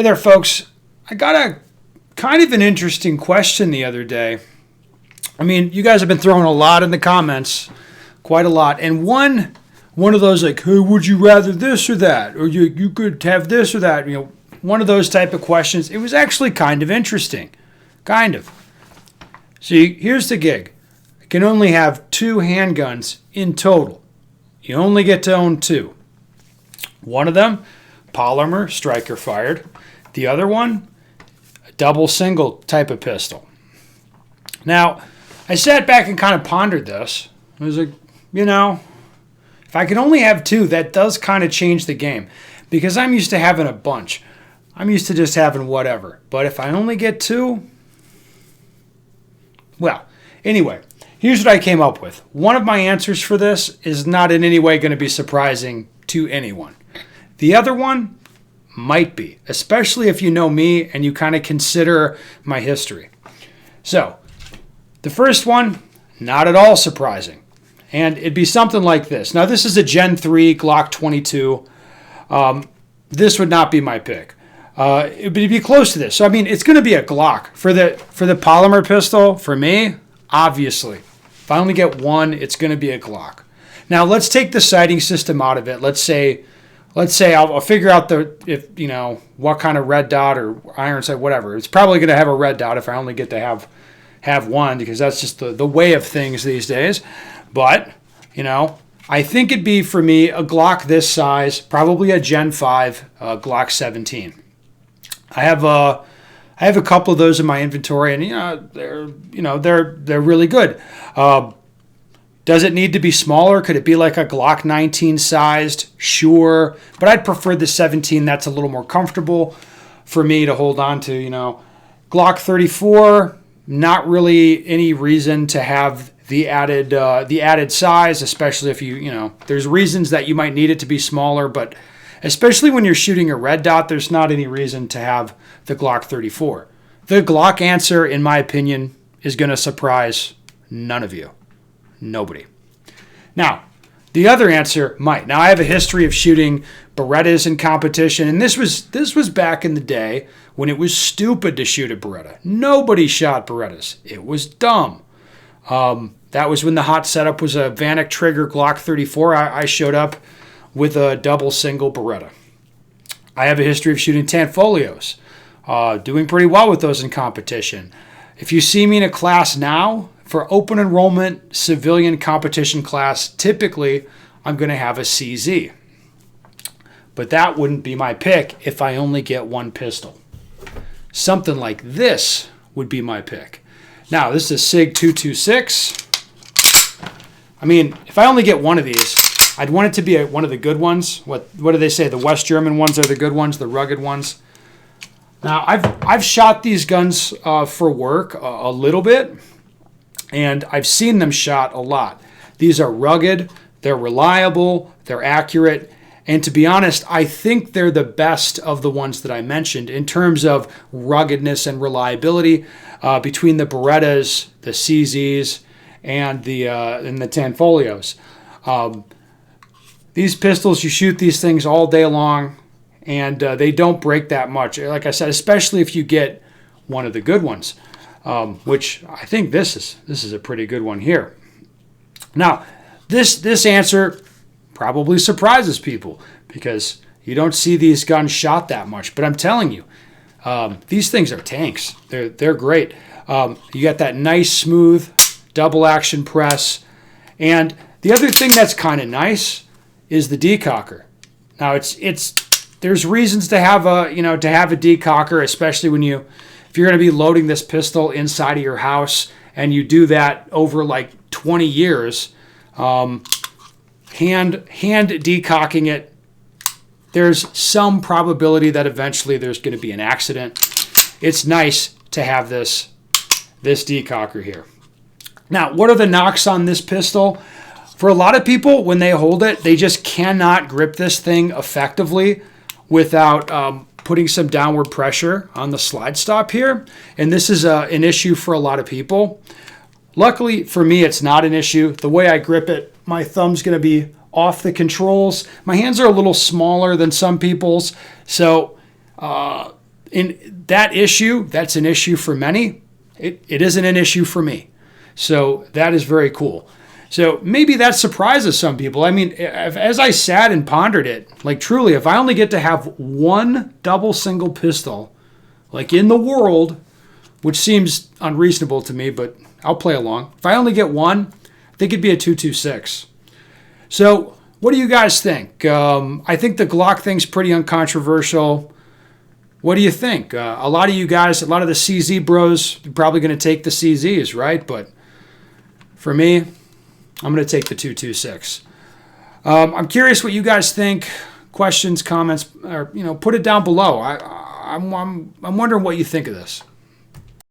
Hey there, folks. I got a kind of an interesting question the other day. I mean, you guys have been throwing a lot in the comments, quite a lot. And one of those like, hey, would you rather this or that? Or you could have this or that. One of those type of questions. It was actually kind of interesting. Kind of. See, here's the gig. I can only have 2 handguns in total. You only get to own 2. One of them, polymer, striker fired. The other one, a double single type of pistol. Now, I sat back and kind of pondered this. I was like, if I could only have 2, that does kind of change the game. Because I'm used to having a bunch. I'm used to just having whatever. But if I only get 2, well, anyway, here's what I came up with. One of my answers for this is not in any way going to be surprising to anyone. The other one might be, especially if you know me and you kind of consider my history. So, the first one, not at all surprising. And it'd be something like this. Now, this is a Gen 3 Glock 22. This would not be my pick. It'd be close to this. So, I mean, it's going to be a Glock. For the polymer pistol, for me, obviously, if I only get one, it's going to be a Glock. Now, let's take the sighting system out of it. Let's say I'll figure out what kind of red dot or iron sight, whatever. It's probably going to have a red dot if I only get to have one, because that's just the way of things these days. But, I think it'd be, for me, a Glock this size, probably a Gen 5 Glock 17. I have a couple of those in my inventory, and they're really good. Does it need to be smaller? Could it be like a Glock 19 sized? Sure. But I'd prefer the 17. That's a little more comfortable for me to hold on to, Glock 34, not really any reason to have the added size, especially if there's reasons that you might need it to be smaller, but especially when you're shooting a red dot, there's not any reason to have the Glock 34. The Glock answer, in my opinion, is going to surprise none of you. Nobody. Now, the other answer might. Now, I have a history of shooting Berettas in competition, and this was back in the day when it was stupid to shoot a Beretta. Nobody shot Berettas. It was dumb. That was when the hot setup was a Vanek Trigger Glock 34. I showed up with a double single Beretta. I have a history of shooting Tanfolios, doing pretty well with those in competition. If you see me in a class now, for open enrollment civilian competition class, typically I'm going to have a CZ. But that wouldn't be my pick if I only get one pistol. Something like this would be my pick. Now, this is a SIG 226. I mean, if I only get one of these, I'd want it to be one of the good ones. What do they say? The West German ones are the good ones, the rugged ones. Now, I've shot these guns for work a little bit, and I've seen them shot a lot. These are rugged, they're reliable, they're accurate, and to be honest, I think they're the best of the ones that I mentioned in terms of ruggedness and reliability between the Berettas, the CZs, and the Tanfolios. These pistols, you shoot these things all day long, and they don't break that much. Like I said, especially if you get one of the good ones, which I think this is a pretty good one here. Now, this answer probably surprises people because you don't see these guns shot that much. But I'm telling you, these things are tanks. They're great. You got that nice, smooth, double action press. And the other thing that's kind of nice is the decocker. Now, there's reasons to have a decocker, especially if you're going to be loading this pistol inside of your house and you do that over like 20 years, hand decocking it, there's some probability that eventually there's going to be an accident. It's nice to have this decocker here. Now, what are the knocks on this pistol? For a lot of people, when they hold it, they just cannot grip this thing effectively without putting some downward pressure on the slide stop here. And this is an issue for a lot of people. Luckily for me, it's not an issue. The way I grip it, my thumb's going to be off the controls. My hands are a little smaller than some people's, so in that issue, that's an issue for many. It isn't an issue for me. So that is very cool. So maybe that surprises some people. I mean, as I sat and pondered it, like truly, if I only get to have one double single pistol, like in the world, which seems unreasonable to me, but I'll play along. If I only get one, I think it'd be a 2.26. So what do you guys think? I think the Glock thing's pretty uncontroversial. What do you think? A lot of you guys, a lot of the CZ bros, are probably going to take the CZs, right? But for me, I'm going to take the 2.26. I'm curious what you guys think. Questions, comments, or put it down below. I'm wondering what you think of this.